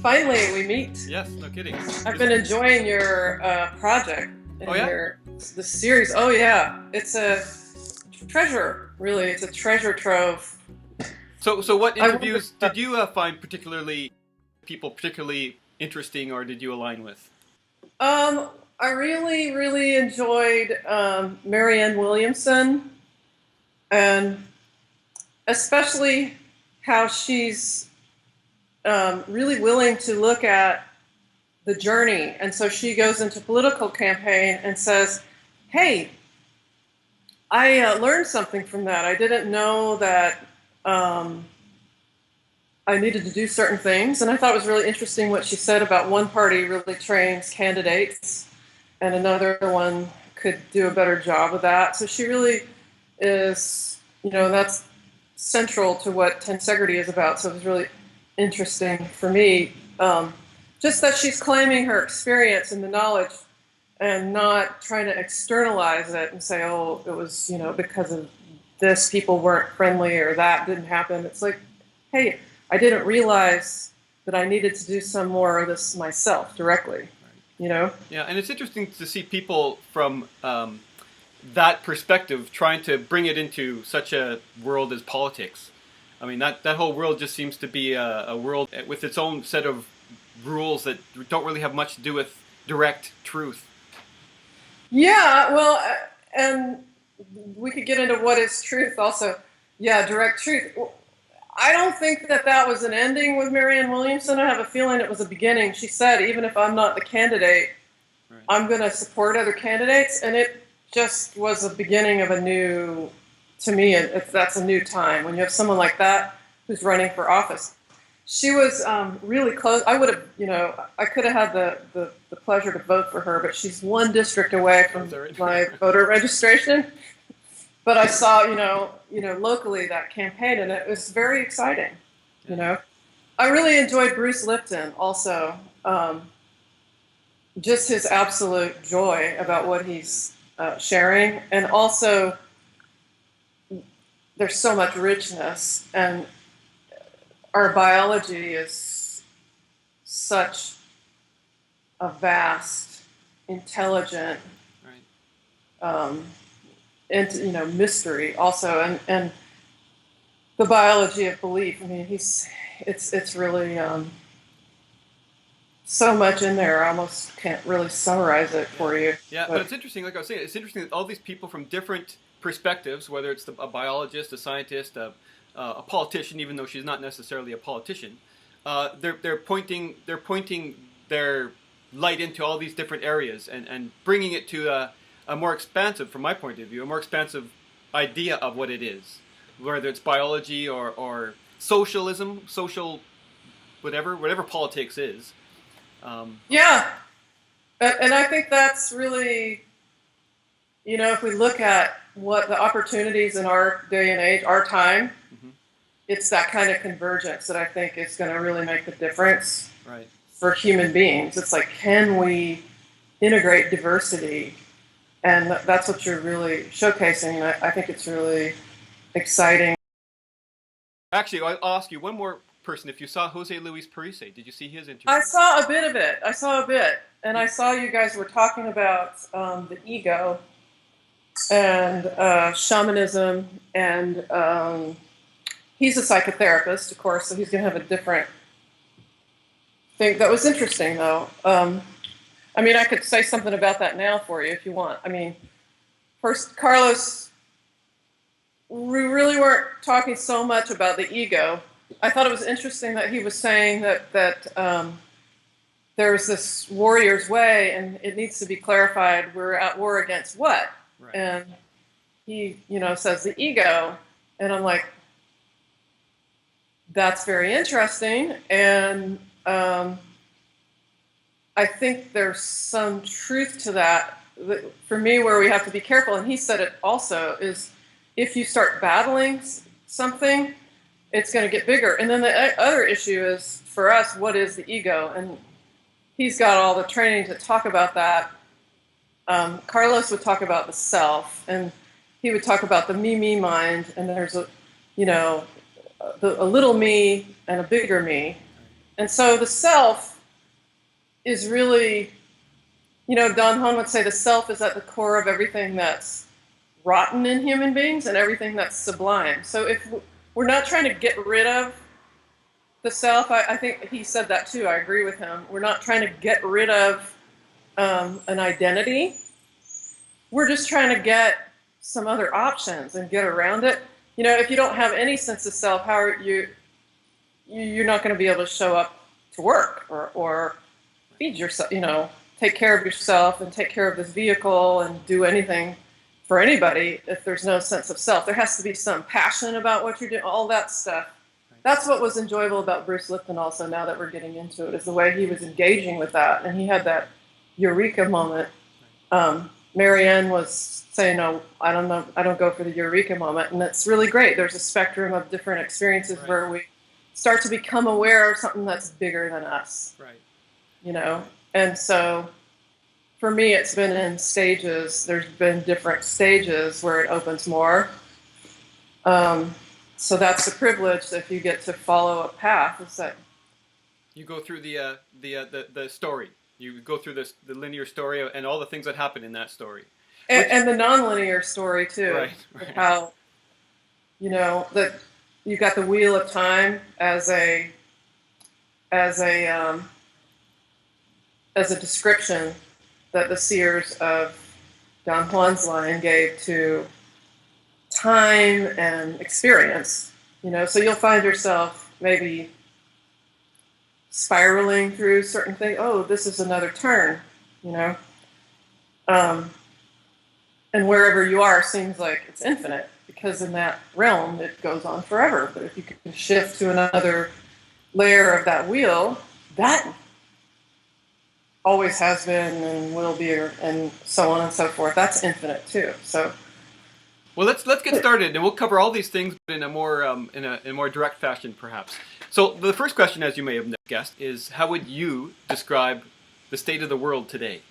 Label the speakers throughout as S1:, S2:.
S1: Finally, we meet.
S2: Yes, no kidding.
S1: I've been enjoying your project and
S2: Oh yeah?
S1: the series. Oh yeah, it's a treasure. Really, it's a treasure trove.
S2: So what
S1: I wonder,
S2: interviews did you find particularly interesting, or did you align with?
S1: I really enjoyed Marianne Williamson, and especially how she's really willing to look at the journey. And so she goes into political campaign and says, hey, I learned something from that. I didn't know that I needed to do certain things. And I thought it was really interesting what she said about one party really trains candidates and another one could do a better job of that. So she really is, that's central to what Tensegrity is about. So it was really interesting for me. Just that she's claiming her experience and the knowledge and not trying to externalize it and say, oh, it was, because of this, people weren't friendly or that didn't happen. It's like, hey, I didn't realize that I needed to do some more of this myself directly,
S2: Yeah, and it's interesting to see people from that perspective trying to bring it into such a world as politics. I mean, that whole world just seems to be a world with its own set of rules that don't really have much to do with direct truth.
S1: Yeah, well, and we could get into what is truth also. Yeah, direct truth. I don't think that was an ending with Marianne Williamson. I have a feeling it was a beginning. She said, even if I'm not the candidate,
S2: Right.
S1: I'm going to support other candidates. And it just was a beginning of a new, to me, that's a new time. When you have someone like that who's running for office. She was really close. I would have, I could have had the pleasure to vote for her, but she's one district away from my voter registration. But I saw, locally that campaign, and it was very exciting. I really enjoyed Bruce Lipton also. Just his absolute joy about what he's sharing, and also there's so much richness, and our biology is such a vast, intelligent,
S2: Right.
S1: and mystery also, and the biology of belief. I mean, it's really so much in there. I almost can't really summarize it for you.
S2: Yeah, but it's interesting. Like I was saying, it's interesting that all these people from different perspectives, whether it's a biologist, a scientist, a politician, even though she's not necessarily a politician, they're pointing their light into all these different areas and bringing it to a more expansive, from my point of view, a more expansive idea of what it is, whether it's biology or socialism, social, whatever politics is.
S1: Yeah, and I think that's really, if we look at what the opportunities in our day and age, our time,
S2: Mm-hmm.
S1: it's that kind of convergence that I think is going to really make the difference
S2: Right.
S1: for human beings. It's like, can we integrate diversity? And that's what you're really showcasing. I think it's really exciting.
S2: Actually, I'll ask you one more person. If you saw Jose Luis Parise, did you see his interview?
S1: I saw a bit of it. And I saw you guys were talking about the ego and shamanism, and he's a psychotherapist, of course, so he's going to have a different thing. That was interesting, though. I mean, I could say something about that now for you if you want. I mean, first, Carlos, we really weren't talking so much about the ego. I thought it was interesting that he was saying that there's this warrior's way, and it needs to be clarified. We're at war against what?
S2: Right.
S1: And he, says the ego, and I'm like, that's very interesting, and I think there's some truth to that. For me, where we have to be careful, and he said it also, is if you start battling something, it's going to get bigger. And then the other issue is, for us, what is the ego? And he's got all the training to talk about that. Carlos would talk about the self, and he would talk about the me mind, and there's a little me and a bigger me. And so the self is really, Don Hahn would say the self is at the core of everything that's rotten in human beings and everything that's sublime. So if we're not trying to get rid of the self, I think he said that too. I agree with him. We're not trying to get rid of an identity. We're just trying to get some other options and get around it. If you don't have any sense of self, how are you're not going to be able to show up to work or feed yourself, take care of yourself and take care of this vehicle and do anything for anybody if there's no sense of self. There has to be some passion about what you're doing, all that stuff. That's what was enjoyable about Bruce Lipton also, now that we're getting into it, is the way he was engaging with that. And he had that eureka moment. Marianne was saying, no, I don't go for the eureka moment. And that's really great. There's a spectrum of different experiences where we start to become aware of something that's bigger than us.
S2: Right.
S1: And so for me, it's been in stages. There's been different stages where it opens more. So that's the privilege if you get to follow a path. Is that
S2: you go through the story. You go through the linear story and all the things that happen in that story.
S1: And the nonlinear story too.
S2: Right.
S1: How, that you got the wheel of time as a description that the seers of Don Juan's line gave to time and experience. So you'll find yourself maybe spiraling through certain things. Oh, this is another turn, and wherever you are seems like it's infinite, because in that realm it goes on forever. But if you can shift to another layer of that wheel, that always has been and will be, and so on and so forth. That's infinite too. So,
S2: well, let's get started, and we'll cover all these things in a more in a more direct fashion, perhaps. So, the first question, as you may have guessed, is how would you describe the state of the world today?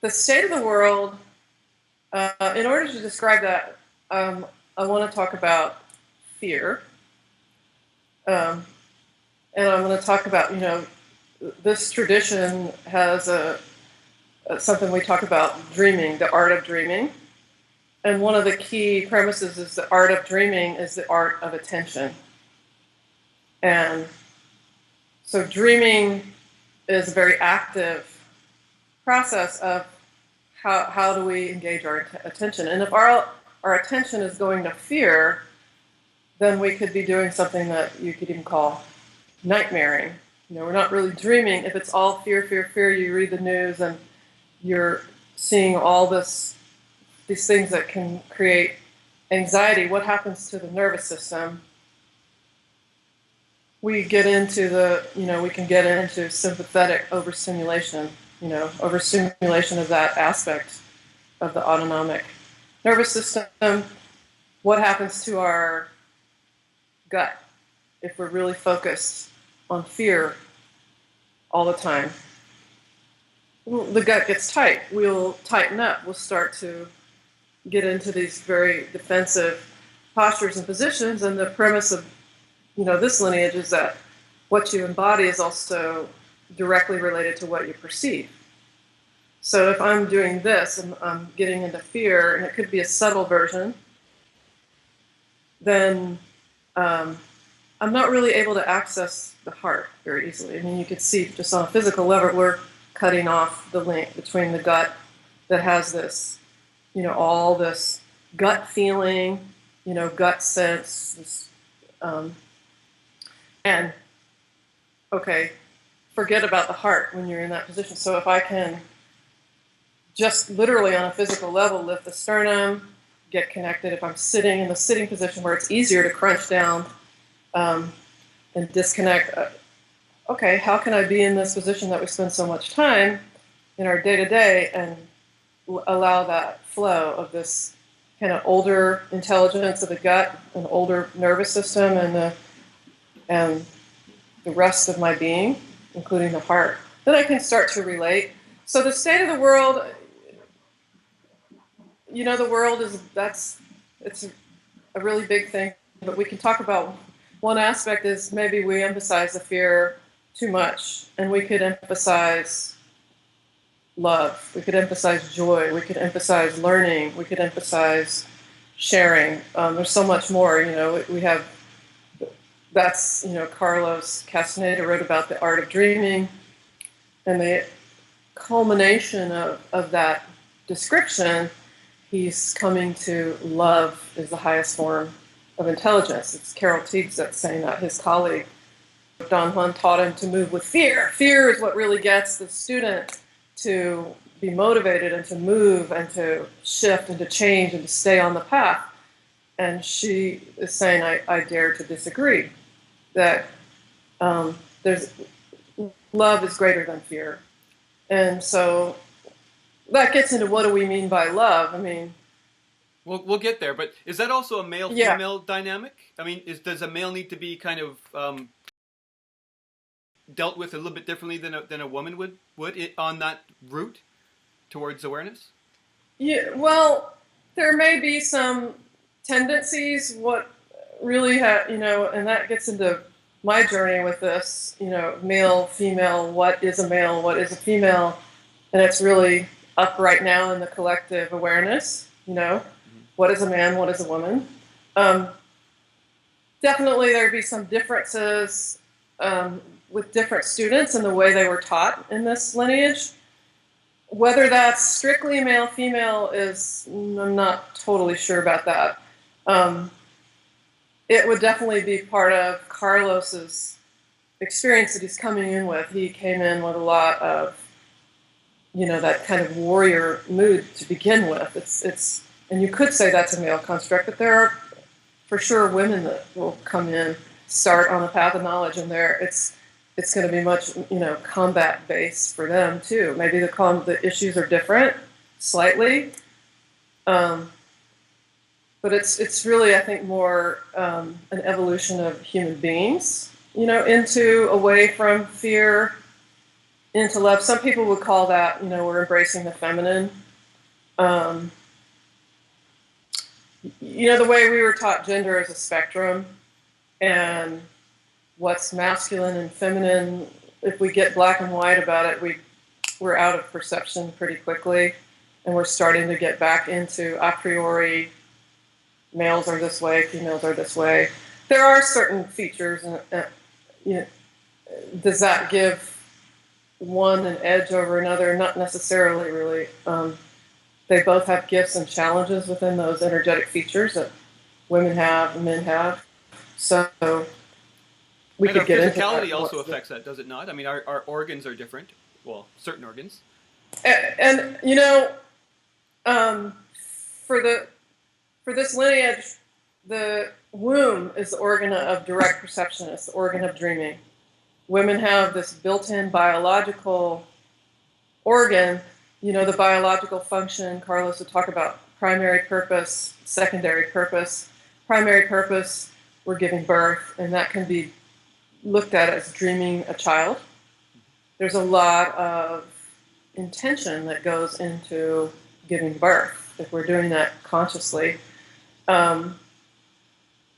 S1: The state of the world. In order to describe that, I want to talk about fear, and I'm going to talk about this tradition has something we talk about, dreaming, the art of dreaming. And one of the key premises is the art of dreaming is the art of attention. And so dreaming is a very active process of how do we engage our attention. And if our attention is going to fear, then we could be doing something that you could even call nightmaring. We're not really dreaming if it's all fear, fear, fear. You read the news and you're seeing all these things that can create anxiety. What happens to the nervous system? We get into we can get into sympathetic overstimulation. Overstimulation of that aspect of the autonomic nervous system. What happens to our gut if we're really focused on fear all the time? Well, the gut gets tight. We'll tighten up. We'll start to get into these very defensive postures and positions. And the premise of this lineage is that what you embody is also directly related to what you perceive. So if I'm doing this and I'm getting into fear, and it could be a subtle version, then I'm not really able to access the heart very easily. I mean, you could see just on a physical level, we're cutting off the link between the gut that has this, all this gut feeling, gut sense, this, and okay, forget about the heart when you're in that position. So if I can just literally on a physical level lift the sternum, get connected. If I'm sitting in the sitting position where it's easier to crunch down and disconnect, okay, how can I be in this position that we spend so much time in our day-to-day and allow that flow of this kind of older intelligence of the gut, an older nervous system, and the rest of my being, including the heart. Then I can start to relate. So the state of the world, the world it's a really big thing, but we can talk about one aspect is maybe we emphasize the fear too much, and we could emphasize love, we could emphasize joy, we could emphasize learning, we could emphasize sharing. There's so much more. We have, that's, Carlos Castaneda wrote about the art of dreaming, and the culmination of that description, he's coming to love is the highest form of intelligence. It's Carol Teagues that's saying that, his colleague. Don Juan taught him to move with fear. Fear is what really gets the student to be motivated and to move and to shift and to change and to stay on the path. And she is saying, I dare to disagree, that there's love is greater than fear. And so that gets into what do we mean by love. I mean,
S2: we'll get there, but is that also a male-female dynamic? I mean, does a male need to be kind of dealt with a little bit differently than a woman would on that route towards awareness?
S1: Yeah, well, there may be some tendencies. What really, and that gets into my journey with this, male, female, what is a male, what is a female, and it's really up right now in the collective awareness, what is a man, what is a woman. Definitely there'd be some differences with different students and the way they were taught in this lineage. Whether that's strictly male, female I'm not totally sure about that. It would definitely be part of Carlos's experience that he's coming in with. He came in with a lot of, that kind of warrior mood to begin with. It's, and you could say that's a male construct, but there are for sure women that will come in, start on the path of knowledge, and it's going to be much, combat based for them too. Maybe the issues are different, slightly, but it's really, I think, more an evolution of human beings, away from fear, into love. Some people would call that, we're embracing the feminine. The way we were taught gender is a spectrum, and what's masculine and feminine, if we get black and white about it, we're out of perception pretty quickly, and we're starting to get back into a priori, males are this way, females are this way. There are certain features, does that give one an edge over another? Not necessarily, really. They both have gifts and challenges within those energetic features that women have and men have. So we could get into that.
S2: Physicality also affects that, does it not? I mean, our organs are different. Well, certain organs.
S1: And for this lineage, the womb is the organ of direct perception. It's the organ of dreaming. Women have this built-in biological organ. The biological function. Carlos would talk about primary purpose, secondary purpose. Primary purpose, we're giving birth, and that can be looked at as dreaming a child. There's a lot of intention that goes into giving birth, if we're doing that consciously. And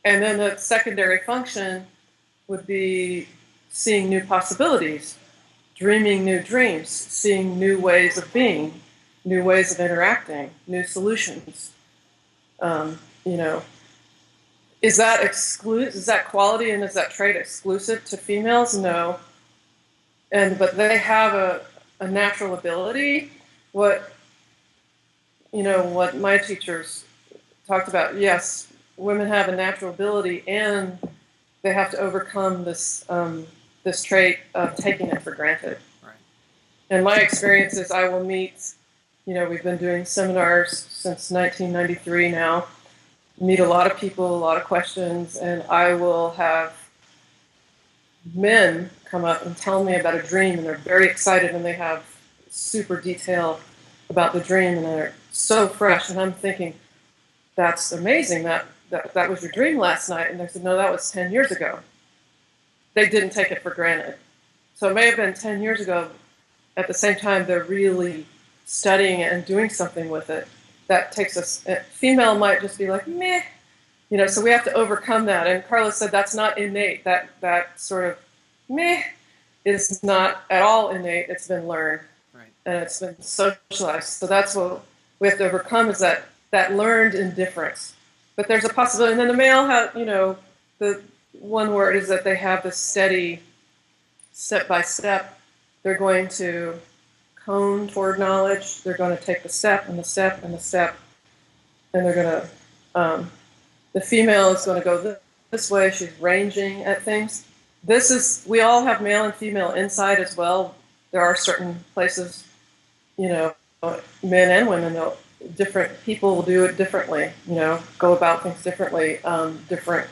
S1: then the secondary function would be seeing new possibilities, dreaming new dreams, seeing new ways of being, new ways of interacting, new solutions. Is that quality and is that trait exclusive to females? No. But they have a natural ability. What my teachers talked about, yes, women have a natural ability, and they have to overcome this trait of taking it for granted.
S2: Right.
S1: And my experience is I will meet, we've been doing seminars since 1993 now, meet a lot of people, a lot of questions, and I will have men come up and tell me about a dream, and they're very excited, and they have super detail about the dream, and they're so fresh, and I'm thinking, that's amazing, that was your dream last night. And they said, no, that was 10 years ago. They didn't take it for granted. So it may have been 10 years ago. At the same time, they're really studying it and doing something with it. That takes us, female might just be like, meh, So we have to overcome that. And Carlos said that's not innate. That sort of meh is not at all innate. It's been learned,
S2: Right.
S1: and it's been socialized. So that's what we have to overcome, is that learned indifference. But there's a possibility. And then the male has, the one word is that they have this steady, step by step. They're going to cone toward knowledge. They're going to take the step and the step and the step, and they're going to. The female is going to go this way. She's ranging at things. We all have male and female inside as well. There are certain places, men and women, different people will do it differently, go about things differently, different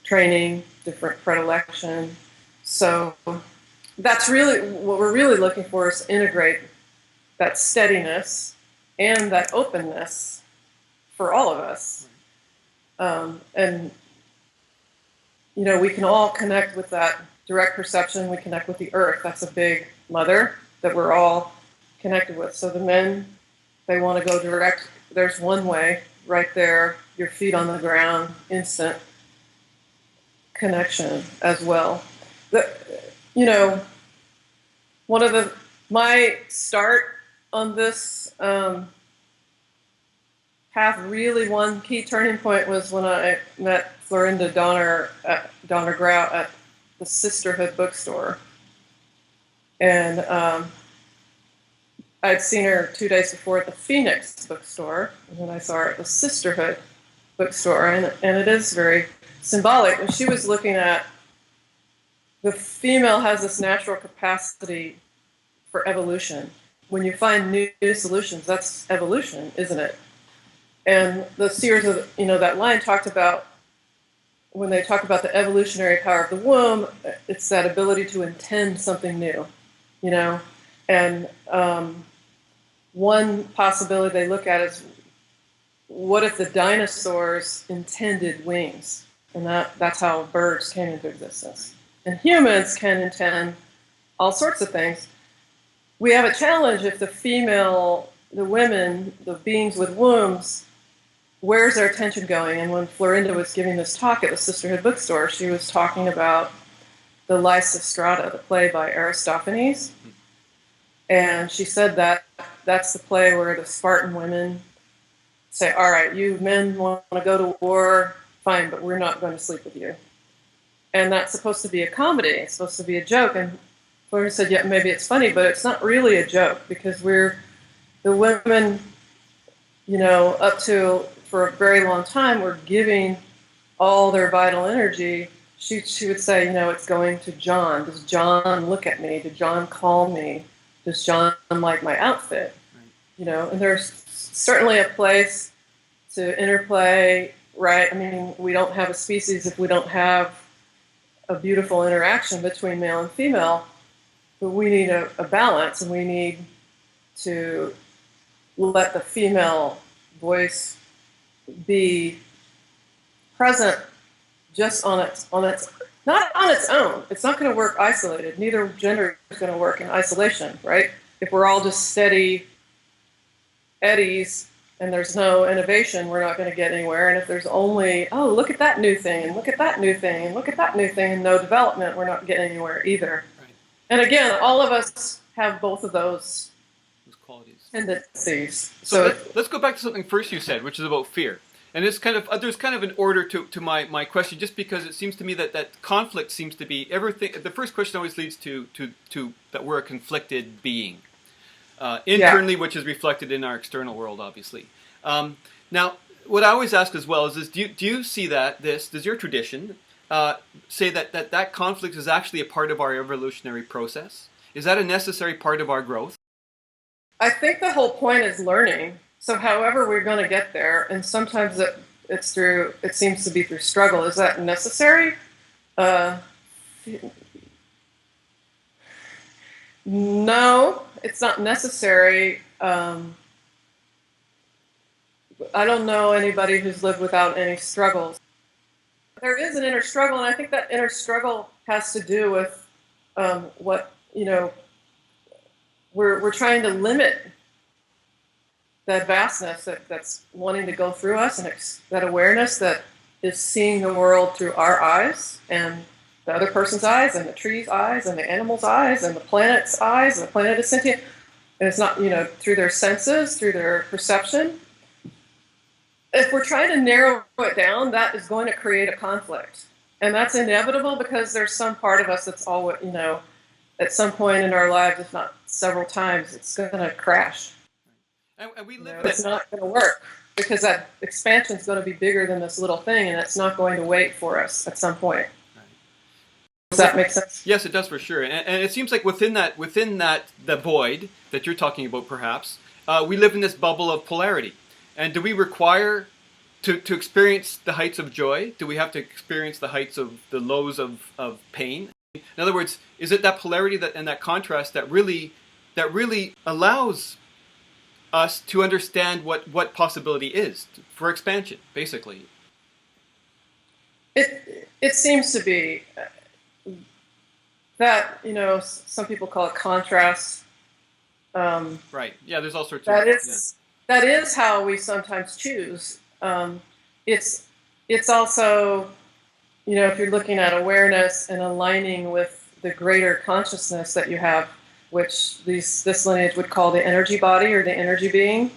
S1: training, different predilection. So that's really what we're really looking for, is to integrate that steadiness and that openness for all of us. And we can all connect with that direct perception. We connect with the earth. That's a big mother that we're all connected with. So the men, they want to go direct. There's one way right there, your feet on the ground, instant connection as well. One of my start on this path, really one key turning point, was when I met Florinda Donner Grau at the Sisterhood bookstore. And I'd seen her 2 days before at the Phoenix bookstore, and then I saw her at the Sisterhood bookstore, and it is very symbolic. And she was looking at the female has this natural capacity for evolution. When you find new solutions, that's evolution, isn't it? And the seers of that line talked about, when they talk about the evolutionary power of the womb, it's that ability to intend something new, And one possibility they look at is, what if the dinosaurs intended wings? And that's how birds came into existence. And humans can intend all sorts of things. We have a challenge if the women, the beings with wombs, where's their attention going? And when Florinda was giving this talk at the Sisterhood bookstore, she was talking about the Lysistrata, the play by Aristophanes. And she said that that's the play where the Spartan women say, all right, you men want to go to war, fine, but we're not going to sleep with you. And that's supposed to be a comedy. It's supposed to be a joke. And Florinda said, yeah, maybe it's funny, but it's not really a joke, because the women, up to, for a very long time, were giving all their vital energy. She would say, it's going to John. Does John look at me? Did John call me? Does John like my outfit? Right. And there's certainly a place to interplay, right? I mean, we don't have a species if we don't have a beautiful interaction between male and female, but we need a balance, and we need to let the female voice be present just on its not on its own. It's not going to work isolated. Neither gender is going to work in isolation, right? If we're all just steady eddies and there's no innovation, we're not going to get anywhere. And if there's only, oh, look at that new thing, and look at that new thing, and look at that new thing, and no development, we're not getting anywhere either. Right. And again, all of us have both of those
S2: qualities,
S1: tendencies.
S2: So let's go back to something first you said, which is about fear. And it's there's kind of an order to my question, just because it seems to me that conflict seems to be everything. The first question always leads to that we're a conflicted being internally, which is reflected in our external world, obviously. Now, what I always ask as well is do you see does your tradition say that conflict is actually a part of our evolutionary process? Is that a necessary part of our growth?
S1: I think the whole point is learning. So however we're going to get there, and sometimes it seems to be through struggle. Is that necessary? No, it's not necessary. I don't know anybody who's lived without any struggles. There is an inner struggle, and I think that inner struggle has to do with what, we're trying to limit that vastness that's wanting to go through us, and that awareness that is seeing the world through our eyes and the other person's eyes and the tree's eyes and the animal's eyes and the planet's eyes, and the planet is sentient. And it's not, through their senses, through their perception. If we're trying to narrow it down, that is going to create a conflict. And that's inevitable because there's some part of us that's always, at some point in our lives, if not several times, it's going to crash.
S2: And we live
S1: It's not going to work because that expansion is going to be bigger than this little thing, and it's not going to wait for us at some point. Does that make sense?
S2: Yes, it does for sure. And it seems like within that the void that you're talking about, perhaps, we live in this bubble of polarity. And do we require to experience the heights of joy? Do we have to experience the heights of the lows of pain? In other words, is it that polarity and that contrast that really allows us to understand what possibility is for expansion, basically?
S1: It seems to be that, some people call it contrast.
S2: Right. Yeah, there's all sorts
S1: that is how we sometimes choose. It's also, if you're looking at awareness and aligning with the greater consciousness that you have, which this lineage would call the energy body or the energy being.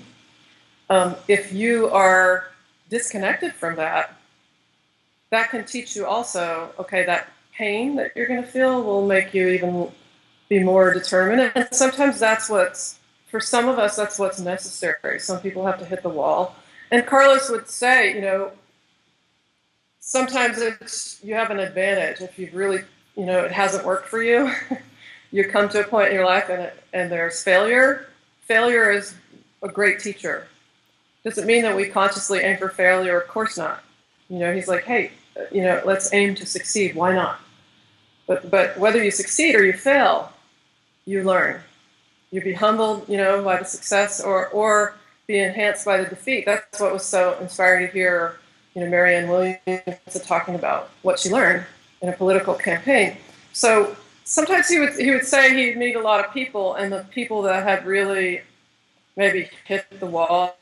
S1: If you are disconnected from that, that can teach you also, okay, that pain that you're going to feel will make you even be more determined. And sometimes for some of us, that's what's necessary. Some people have to hit the wall. And Carlos would say, sometimes you have an advantage if you've really, it hasn't worked for you. You come to a point in your life and there's failure. Failure is a great teacher. Does it mean that we consciously aim for failure? Of course not. He's like, hey, let's aim to succeed. Why not? But whether you succeed or you fail, you learn. You be humbled, by the success or be enhanced by the defeat. That's what was so inspiring to hear, Marianne Williams talking about what she learned in a political campaign. So sometimes he would say he'd meet a lot of people, and the people that had really maybe hit the wall,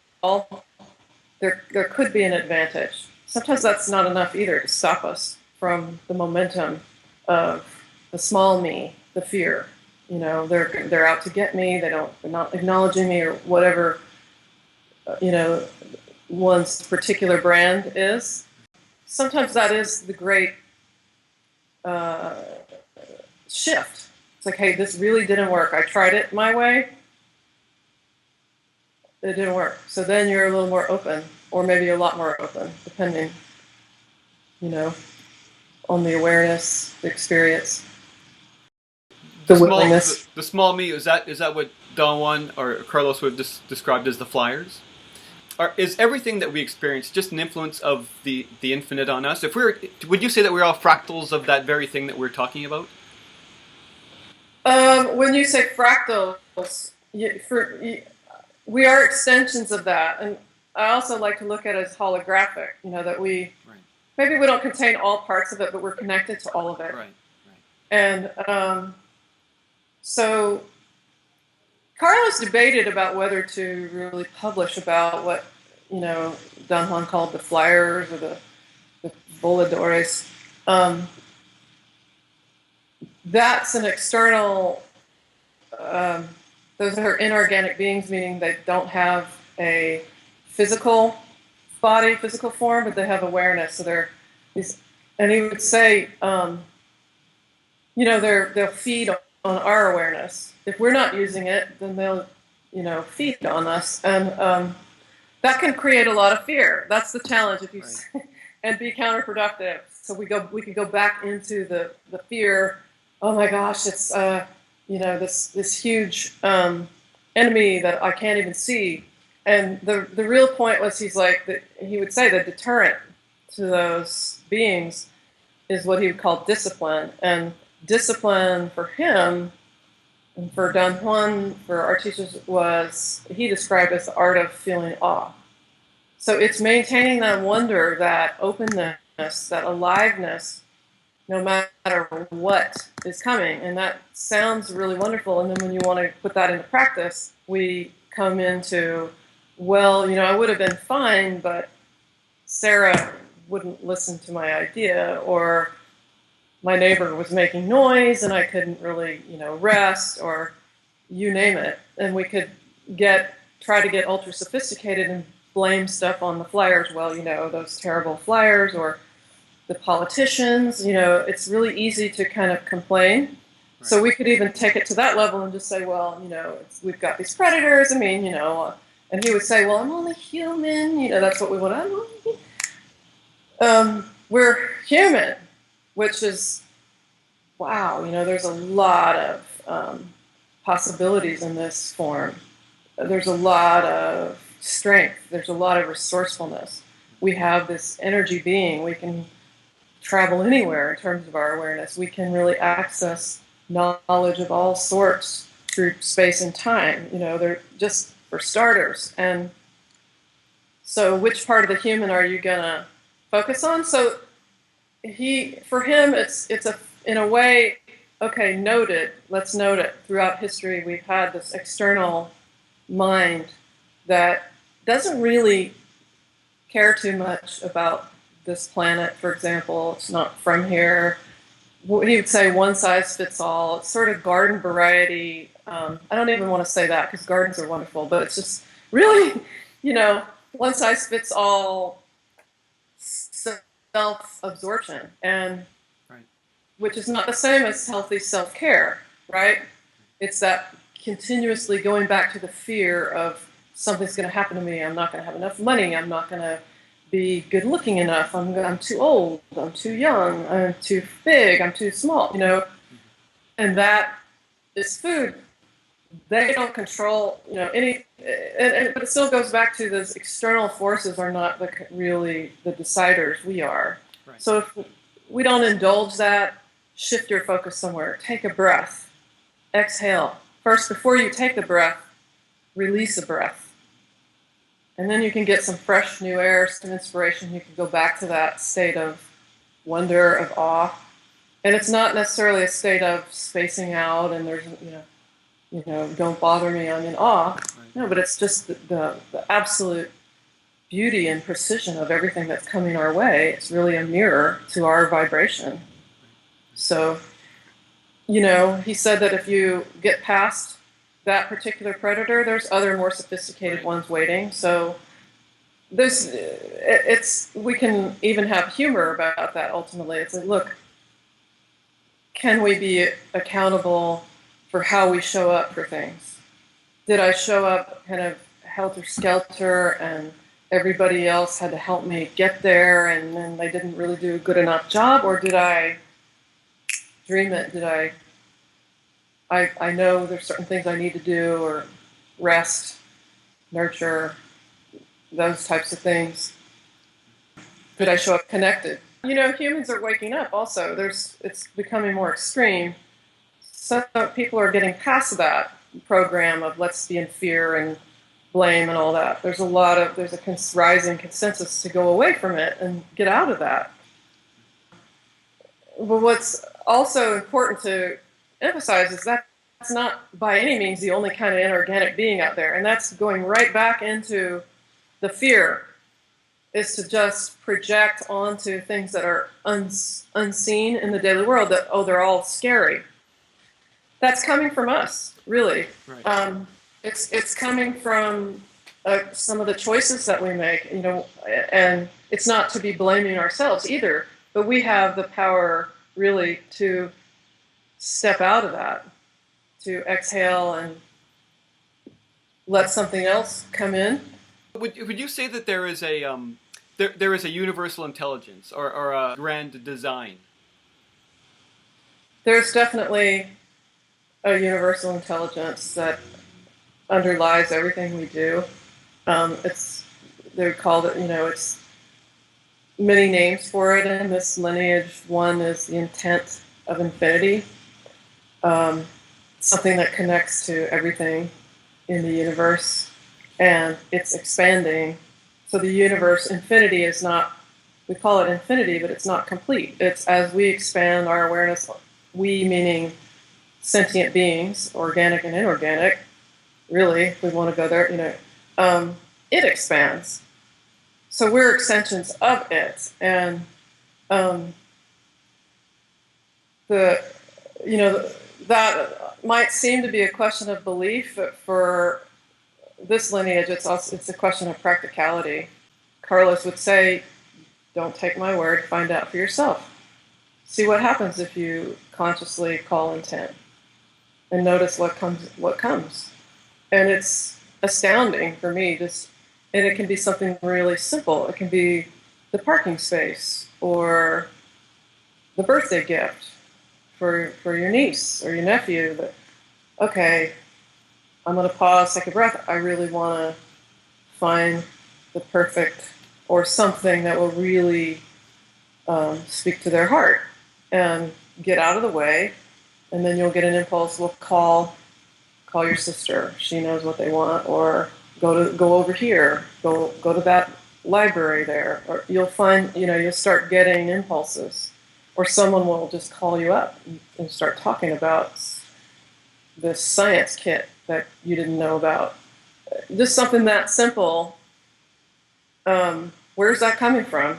S1: there could be an advantage. Sometimes that's not enough either to stop us from the momentum of the small me, the fear. They're out to get me. They're not acknowledging me or whatever. One's particular brand is. Sometimes that is the great shift. It's like, hey, this really didn't work. I tried it my way. It didn't work. So then you're a little more open, or maybe a lot more open, depending, on the awareness, the experience, the willingness.
S2: The small me, is that what Don Juan or Carlos would have described as the flyers? Is everything that we experience just an influence of the infinite on us? Would you say that we're all fractals of that very thing that we're talking about?
S1: When you say fractals, we are extensions of that, and I also like to look at it as holographic. That we maybe we don't contain all parts of it, but we're connected to all of it.
S2: Right.
S1: And so Carlos debated about whether to really publish about what Don Juan called the flyers or the voladores. That's an external. Those are inorganic beings, meaning they don't have a physical body, physical form, but they have awareness. So they're these, and he would say, they'll feed on our awareness. If we're not using it, then they'll, feed on us, and that can create a lot of fear. That's the challenge, if you and be counterproductive. So we could go back into the fear. Oh my gosh, it's this huge enemy that I can't even see. And the real point was, he would say the deterrent to those beings is what he would call discipline. And discipline for him and for Don Juan, for our teachers, he described as the art of feeling awe. So it's maintaining that wonder, that openness, that aliveness, no matter what is coming. And that sounds really wonderful. And then when you want to put that into practice, we come into, I would have been fine, but Sarah wouldn't listen to my idea, or my neighbor was making noise and I couldn't really, rest, or you name it. And we could try to get ultra sophisticated and blame stuff on the flyers. Well, those terrible flyers, or the politicians, it's really easy to kind of complain. Right. So we could even take it to that level and just say, well, we've got these predators. I mean, and he would say, well, I'm only human. That's what we want. We're human, which is, wow, there's a lot of possibilities in this form. There's a lot of strength. There's a lot of resourcefulness. We have this energy being. We can travel anywhere in terms of our awareness. We can really access knowledge of all sorts through space and time. They're just for starters. And so which part of the human are you going to focus on? So for him, it's in a way, okay, noted. Let's note it. Throughout history, we've had this external mind that doesn't really care too much about this planet, for example. It's not from here. He would say one size fits all. It's sort of garden variety. I don't even want to say that because gardens are wonderful, but it's just really, one size fits all self-absorption, and right. Which is not the same as healthy self-care, right? It's that continuously going back to the fear of something's going to happen to me. I'm not going to have enough money. I'm not going to be good looking enough. I'm too old. I'm too young. I'm too big. I'm too small. And that is food. They don't control, any. But it still goes back to those external forces are not really the deciders. We are. Right. So if we don't indulge that, shift your focus somewhere. Take a breath. Exhale. First, before you take the breath, release a breath. And then you can get some fresh new air, some inspiration. You can go back to that state of wonder, of awe. And it's not necessarily a state of spacing out and there's, don't bother me, I'm in awe. Right. No, but it's just the absolute beauty and precision of everything that's coming our way. It's really a mirror to our vibration. So, he said that if you get past that particular predator, there's other more sophisticated ones waiting. So we can even have humor about that ultimately. It's like, look, can we be accountable for how we show up for things? Did I show up kind of helter-skelter and everybody else had to help me get there and then they didn't really do a good enough job? Or did I dream it? Did I know there's certain things I need to do, or rest, nurture, those types of things. Did I show up connected? Humans are waking up also. It's becoming more extreme. Some people are getting past that program of let's be in fear and blame and all that. There's a rising consensus to go away from it and get out of that. But what's also important to emphasize is that that's not by any means the only kind of inorganic being out there. And that's going right back into the fear, is to just project onto things that are unseen in the daily world that, they're all scary. That's coming from us, really. Right. It's coming from some of the choices that we make, and it's not to be blaming ourselves either, but we have the power really to step out of that, to exhale and let something else come in.
S2: Would you say that there is a universal intelligence or a grand design?
S1: There's definitely a universal intelligence that underlies everything we do. They're called it, it's many names for it in this lineage. One is the intent of infinity. Something that connects to everything in the universe, and it's expanding. So the universe, infinity is not, we call it infinity, but it's not complete. It's as we expand our awareness, we meaning sentient beings, organic and inorganic, really, if we want to go there, it expands. so we're extensions of it, and the that might seem to be a question of belief, but for this lineage, it's a question of practicality. Carlos would say, "Don't take my word; find out for yourself. See what happens if you consciously call intent, and notice what comes. What comes." And it's astounding for me. And it can be something really simple. It can be the parking space or the birthday gift for your niece or your nephew. That, okay, I'm going to pause, take a breath. I really want to find the perfect or something that will really speak to their heart, and get out of the way. And then you'll get an impulse. We'll call your sister. She knows what they want. Or go over here. Go to that library there. Or you'll find, you'll start getting impulses. Or someone will just call you up and start talking about this science kit that you didn't know about. Just something that simple. Where's that coming from?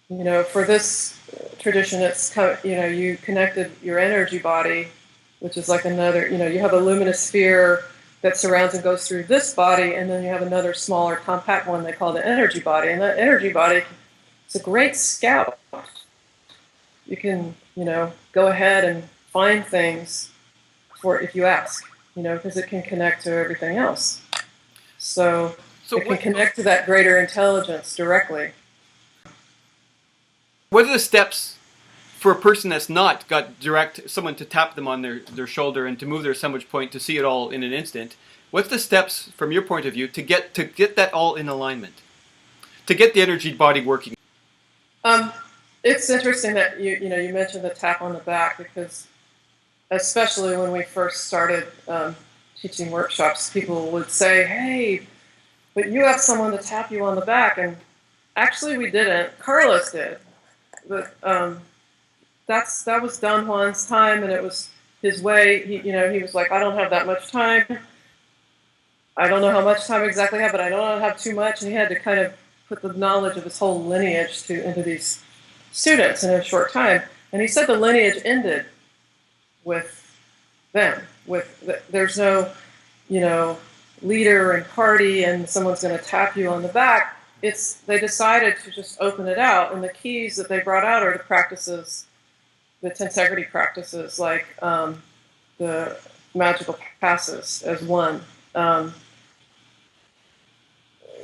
S1: For this tradition, it's you connected your energy body, which is like another. You have a luminous sphere that surrounds and goes through this body, and then you have another smaller, compact one they call the energy body. And that energy body is a great scout. You can, go ahead and find things for if you ask, because it can connect to everything else. So it can connect to that greater intelligence directly.
S2: What are the steps for a person that's not got someone to tap them on their shoulder and to move their sandwich point to see it all in an instant? What's the steps from your point of view to get that all in alignment, to get the energy body working?
S1: It's interesting that you mentioned the tap on the back, because especially when we first started teaching workshops, people would say, "Hey, but you have someone to tap you on the back," and actually we didn't. Carlos did. But that was Don Juan's time, and it was his way. He was like, "I don't have that much time. I don't know how much time exactly I have, but I don't have too much." And he had to kind of put the knowledge of his whole lineage into these students in a short time. And he said the lineage ended with them. There's no, leader and party, and someone's going to tap you on the back. They decided to just open it out, and the keys that they brought out are the practices, the Tensegrity practices, like the magical passes as one.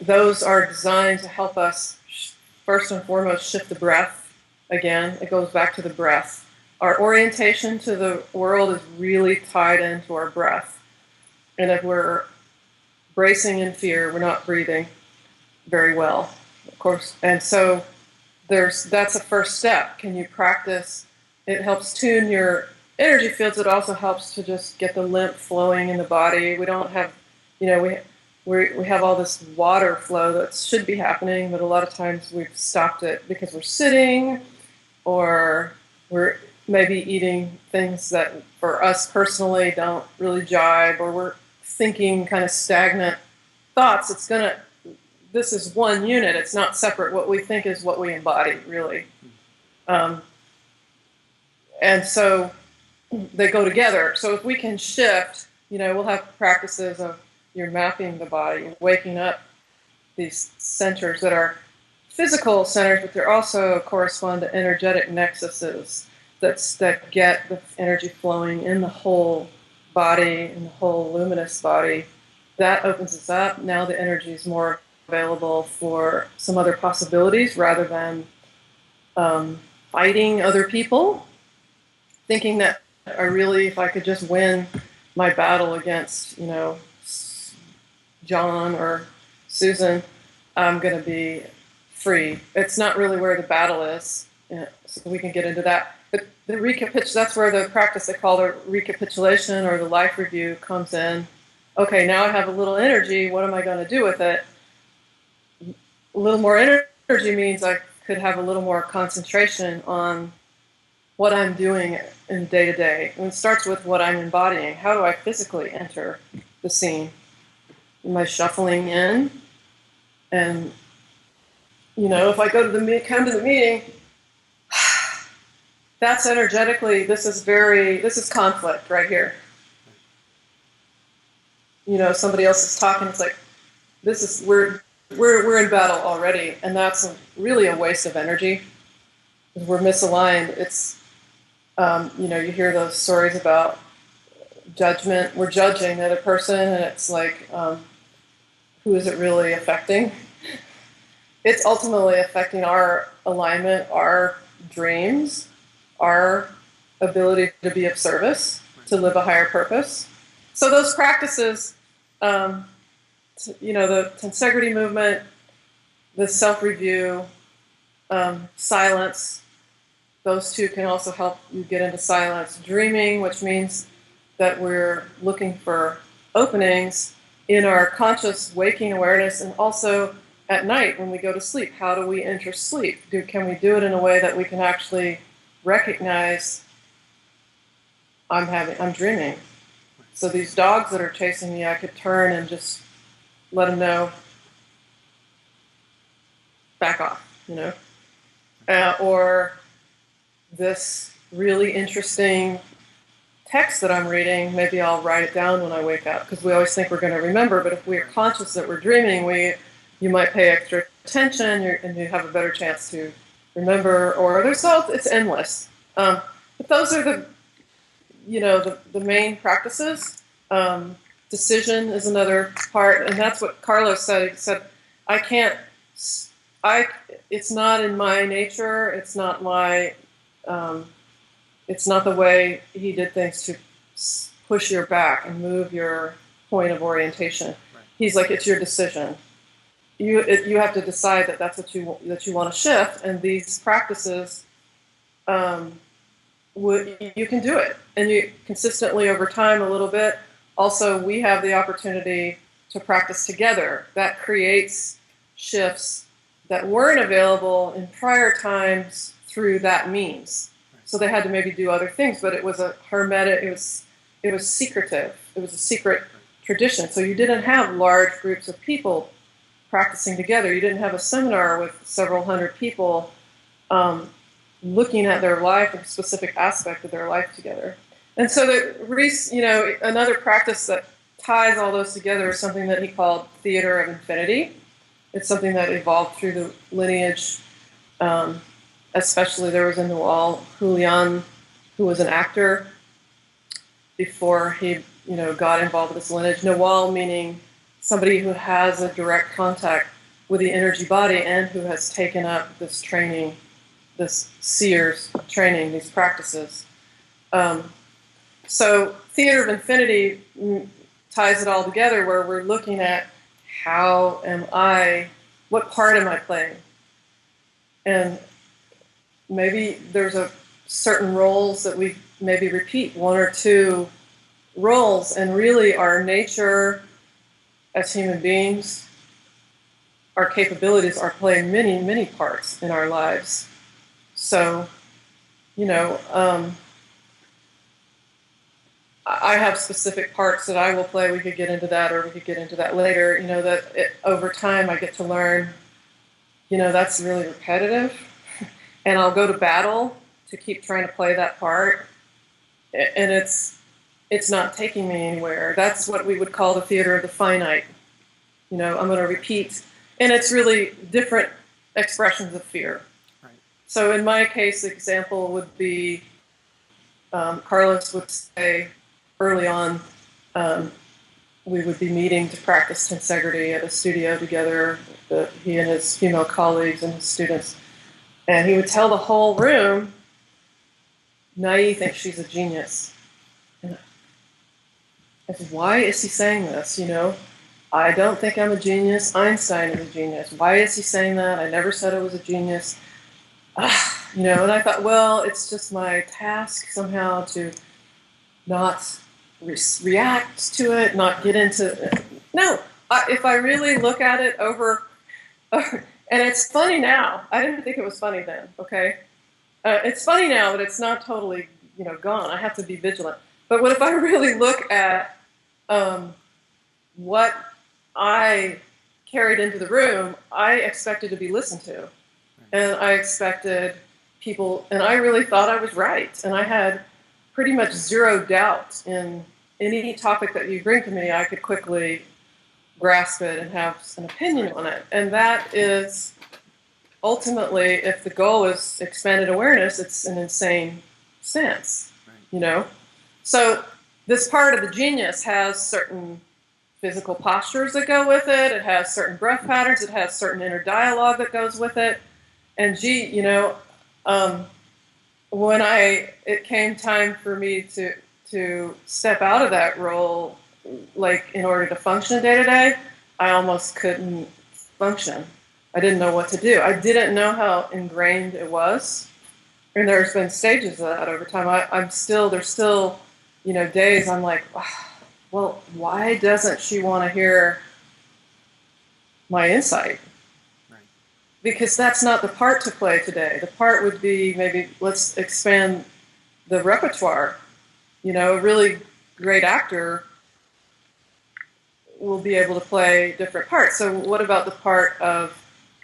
S1: Those are designed to help us, first and foremost, shift the breath. Again, it goes back to the breath. Our orientation to the world is really tied into our breath. And if we're bracing in fear, we're not breathing very well, of course. And so that's a first step. Can you practice? It helps tune your energy fields. It also helps to just get the lymph flowing in the body. We don't have, we have all this water flow that should be happening, but a lot of times we've stopped it because we're sitting, or we're maybe eating things that for us personally don't really jibe, or we're thinking kind of stagnant thoughts. This is one unit. It's not separate. What we think is what we embody, really. And so they go together. So if we can shift, we'll have practices of you're mapping the body, waking up these centers that are physical centers, but they also correspond to energetic nexuses that get the energy flowing in the whole body, in the whole luminous body. That opens us up. Now the energy is more available for some other possibilities rather than fighting other people, thinking that if I could just win my battle against, John or Susan, I'm going to be free. It's not really where the battle is. So we can get into that. But that's where the practice they call the recapitulation or the life review comes in. Okay, now I have a little energy. What am I going to do with it? A little more energy means I could have a little more concentration on what I'm doing in day to day. And it starts with what I'm embodying. How do I physically enter the scene? Am I shuffling in And, if I come to the meeting, that's energetically, this is conflict right here. Somebody else is talking, it's like, we're in battle already, and that's really a waste of energy. We're misaligned. It's, you hear those stories about judgment. We're judging the other person, and it's like, who is it really affecting? It's ultimately affecting our alignment, our dreams, our ability to be of service, to live a higher purpose. So those practices, the Tensegrity movement, the self-review, silence, those two can also help you get into silence. Dreaming, which means that we're looking for openings in our conscious waking awareness, and also at night when we go to sleep. How do we enter sleep? Can we do it in a way that we can actually recognize I'm dreaming? So these dogs that are chasing me, I could turn and just let them know, back off, or this really interesting text that I'm reading, maybe I'll write it down when I wake up, because we always think we're going to remember, but if we're conscious that we're dreaming, you might pay extra attention, and you have a better chance to remember, or it's endless. But those are the main practices. Decision is another part, and that's what Carlos said. He said, it's not in my nature, it's not the way he did things to push your back and move your point of orientation. Right. He's like, it's your decision. You have to decide that that's what you want to shift, and these practices, you can do it, and you consistently over time a little bit. Also, we have the opportunity to practice together. That creates shifts that weren't available in prior times through that means. So they had to maybe do other things, but it was a hermetic. It was secretive. It was a secret tradition. So you didn't have large groups of people practicing together. You didn't have a seminar with several hundred people looking at their life, a specific aspect of their life together. And so another practice that ties all those together is something that he called theater of infinity. It's something that evolved through the lineage. Especially there was in Noel Julian, who was an actor before he, got involved with this lineage. Noel meaning somebody who has a direct contact with the energy body and who has taken up this training, this seer's training, these practices. So theater of infinity ties it all together, where we're looking at what part am I playing? And maybe there's certain roles that we maybe repeat, one or two roles, and really our nature as human beings, our capabilities are playing many, many parts in our lives. So, I have specific parts that I will play. We could get into that, or we could get into that later. Over time I get to learn, that's really repetitive. And I'll go to battle to keep trying to play that part. And it's not taking me anywhere. That's what we would call the theater of the finite. I'm going to repeat. And it's really different expressions of fear. Right. So in my case, the example would be, Carlos would say early on, we would be meeting to practice Tensegrity at a studio together, he and his female colleagues and his students. And he would tell the whole room, Nyei thinks she's a genius. And I said, why is he saying this? I don't think I'm a genius. Einstein is a genius. Why is he saying that? I never said I was a genius. And I thought, well, it's just my task somehow to not react to it, not get into it. No, if I really look at it over, and it's funny now. I didn't think it was funny then, okay? It's funny now, but it's not totally, gone. I have to be vigilant. But what if I really look at what I carried into the room, I expected to be listened to. And I expected people, and I really thought I was right. And I had pretty much zero doubt in any topic that you bring to me. I could quickly grasp it and have an opinion on it. And that is ultimately, if the goal is expanded awareness, it's an insane stance, you know? So this part of the genius has certain physical postures that go with it. It has certain breath patterns. It has certain inner dialogue that goes with it. And when it came time for me to step out of that role, like in order to function day to day, I almost couldn't function. I didn't know what to do. I didn't know how ingrained it was. And there's been stages of that over time. There's still, days I'm like, well, why doesn't she want to hear my insight? Right. Because that's not the part to play today. The part would be maybe let's expand the repertoire. A really great actor will be able to play different parts. So what about the part of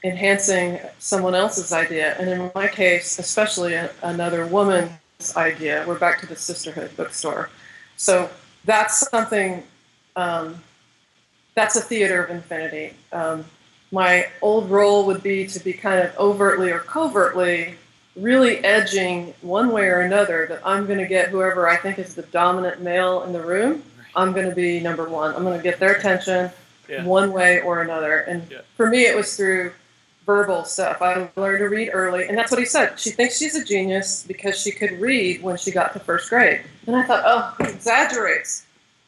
S1: enhancing someone else's idea? And in my case, especially another woman's idea. We're back to the sisterhood bookstore. So that's something, that's a theater of infinity. My old role would be to be kind of overtly or covertly really edging one way or another that I'm going to get whoever I think is the dominant male in the room. I'm going to be number one. I'm going to get their attention one way or another. And for me, it was through verbal stuff. I learned to read early, and that's what he said. She thinks she's a genius because she could read when she got to first grade. And I thought, oh, he exaggerates.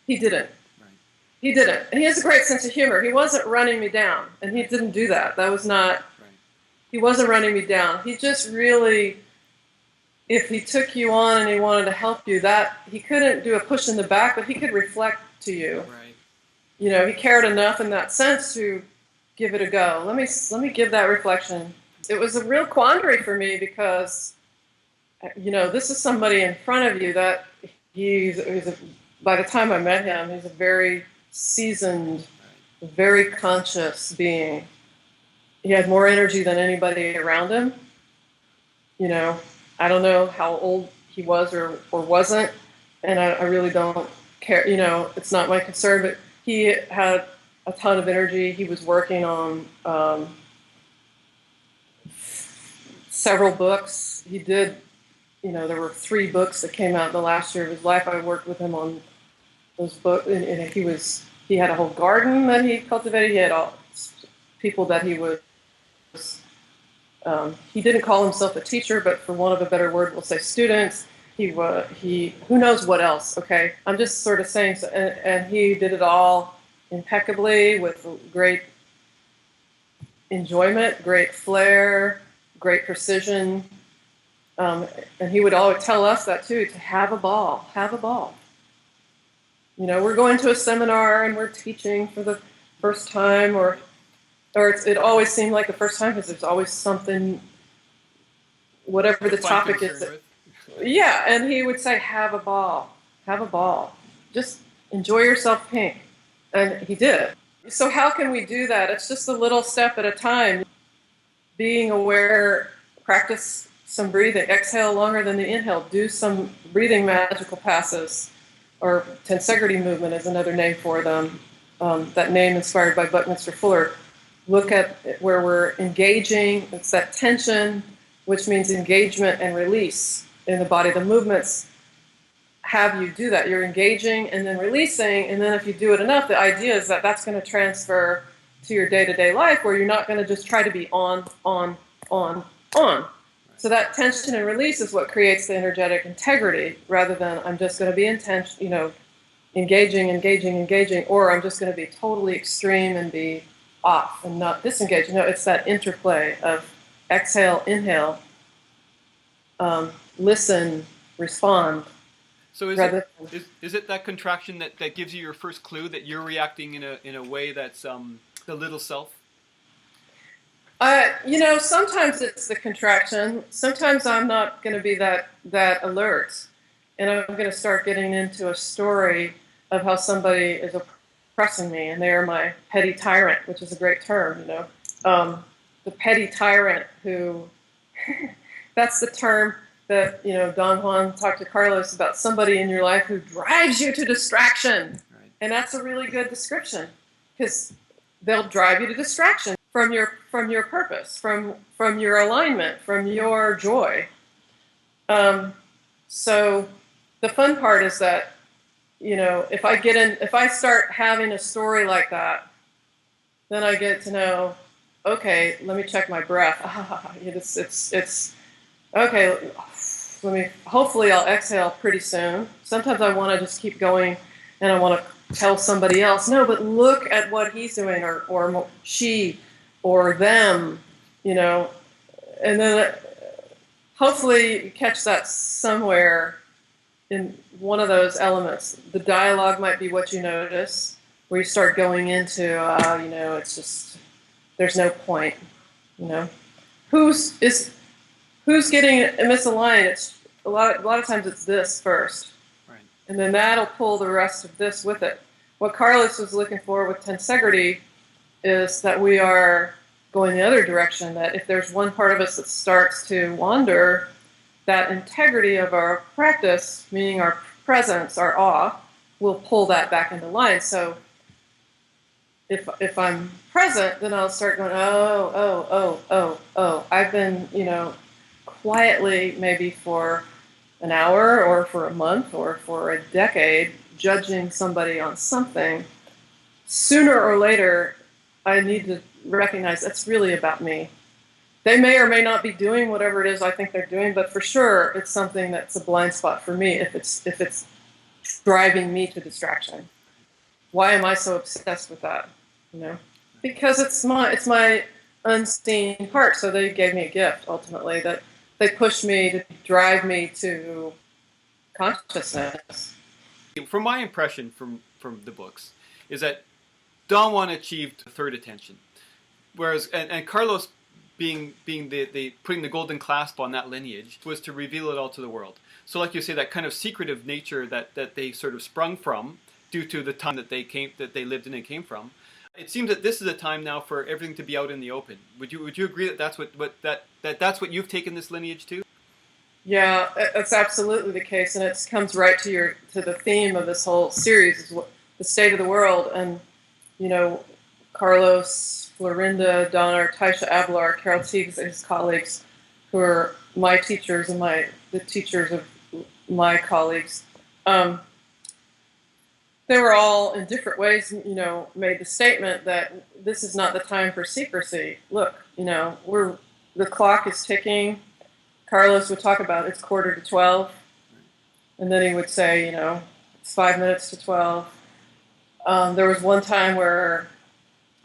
S1: He didn't. He didn't. And he has a great sense of humor. He wasn't running me down, and he didn't do that. That was not, he wasn't running me down. He just really, if he took you on and he wanted to help you, that he couldn't do a push in the back, but he could reflect to you. Right. He cared enough in that sense to give it a go. Let me give that reflection. It was a real quandary for me because, this is somebody in front of you that by the time I met him, he's a very seasoned, very conscious being. He had more energy than anybody around him. I don't know how old he was or wasn't, and I really don't care. It's not my concern, but he had a ton of energy. He was working on several books. He did, there were 3 books that came out in the last year of his life. I worked with him on those books, and he had a whole garden that he cultivated. He had all people that he was. He didn't call himself a teacher, but for want of a better word, we'll say students. He who knows what else? Okay, I'm just sort of saying. So, and he did it all impeccably with great enjoyment, great flair, great precision. And he would always tell us that too, to have a ball, have a ball. We're going to a seminar and we're teaching for the first time, or it always seemed like the first time because there's always something, whatever the topic is. Yeah, and he would say, have a ball, just enjoy yourself, pink. And he did. So how can we do that? It's just a little step at a time. Being aware, practice some breathing, exhale longer than the inhale, do some breathing magical passes, or Tensegrity movement is another name for them, that name inspired by Buckminster Fuller. Look at where we're engaging, it's that tension, which means engagement and release in the body. The movements have you do that. You're engaging and then releasing, and then if you do it enough, the idea is that that's going to transfer to your day-to-day life where you're not going to just try to be on. So that tension and release is what creates the energetic integrity, rather than I'm just going to be engaging, or I'm just going to be totally extreme and be off and not disengaged. It's that interplay of exhale, inhale, listen, respond.
S2: So is it that contraction that gives you your first clue that you're reacting in a way that's the little self?
S1: Sometimes it's the contraction. Sometimes I'm not going to be that alert, and I'm going to start getting into a story of how somebody is pressing me, and they are my petty tyrant, which is a great term, the petty tyrant who, that's the term that, Don Juan talked to Carlos about, somebody in your life who drives you to distraction. Right. And that's a really good description, because they'll drive you to distraction from your purpose, from your alignment, from your joy. So the fun part is that, if I start having a story like that, then I get to know, okay, let me check my breath. It's okay. Hopefully I'll exhale pretty soon. Sometimes I want to just keep going and I want to tell somebody else, no, but look at what he's doing, or she or them, and then hopefully you catch that somewhere in one of those elements. The dialogue might be what you notice, where you start going into, it's just, there's no point, who's getting misaligned. It's a lot of times it's this first, right, and then that'll pull the rest of this with it. What Carlos was looking for with Tensegrity is that we are going the other direction, that if there's one part of us that starts to wander, that integrity of our practice, meaning our presence, our awe, will pull that back into line. So if I'm present, then I'll start going, oh. I've been, quietly, maybe for an hour or for a month or for a decade, judging somebody on something. Sooner or later, I need to recognize that's really about me. They may or may not be doing whatever it is I think they're doing, but for sure it's something that's a blind spot for me if it's driving me to distraction. Why am I so obsessed with that? Because it's my unseen part. So they gave me a gift ultimately, that they pushed me to drive me to consciousness.
S2: From my impression from the books is that Don Juan achieved third attention, whereas and Carlos being the putting the golden clasp on that lineage was to reveal it all to the world. So like you say, that kind of secretive nature that they sort of sprung from due to the time that they lived in and came from. It seems that this is a time now for everything to be out in the open. Would you agree that that's what you've taken this lineage to?
S1: Yeah, that's absolutely the case, and it comes right to the theme of this whole series, is the state of the world. And Carlos, Florinda, Donna, Taisha Ablar, Carol Teagues, and his colleagues, who are my teachers and the teachers of my colleagues, they were all in different ways, made the statement that this is not the time for secrecy. Look, the clock is ticking. Carlos would talk about it's 11:45, and then he would say, it's 5 minutes to 12. There was one time where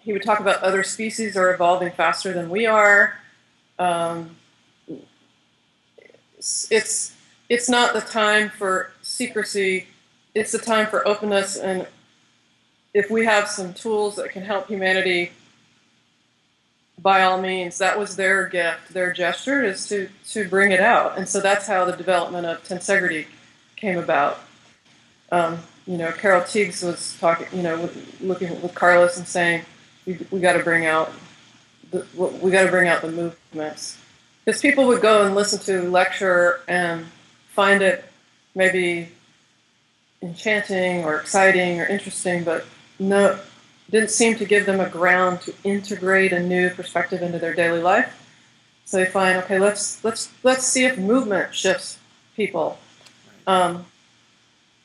S1: he would talk about other species are evolving faster than we are. It's not the time for secrecy. It's the time for openness, and if we have some tools that can help humanity, by all means. That was their gift, their gesture, is to bring it out. And so that's how the development of Tensegrity came about. Carol Teagues was talking, looking with Carlos and saying, we got to bring out the movements, because people would go and listen to lecture and find it maybe enchanting or exciting or interesting, but no, didn't seem to give them a ground to integrate a new perspective into their daily life. So they find, okay, let's see if movement shifts people.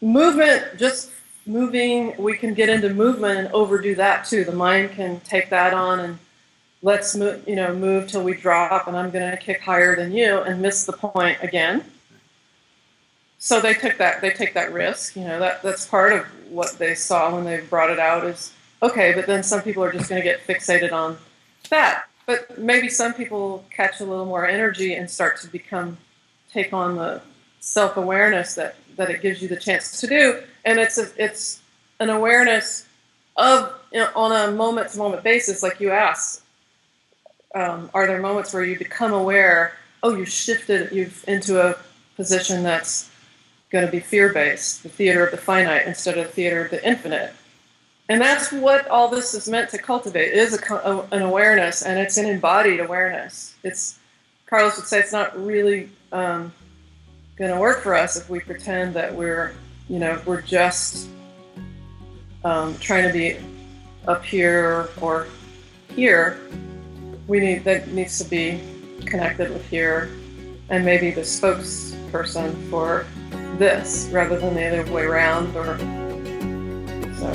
S1: Movement, just moving, we can get into movement and overdo that too. The mind can take that on and let's move till we drop, and I'm going to kick higher than you, and miss the point again. So they take that risk. That's part of what they saw when they brought it out is, okay, but then some people are just going to get fixated on that. But maybe some people catch a little more energy and start to take on the self-awareness that it gives you the chance to do. And it's an awareness of, on a moment-to-moment basis, like you asked, are there moments where you become aware, you've shifted into a position that's going to be fear-based, the theater of the finite instead of the theater of the infinite. And that's what all this is meant to cultivate, is an awareness, and it's an embodied awareness. It's, Carlos would say, it's not really going to work for us if we pretend that we're just trying to be up here or here. That needs to be connected with here, and maybe the spokesperson for this rather than the other way around, or so.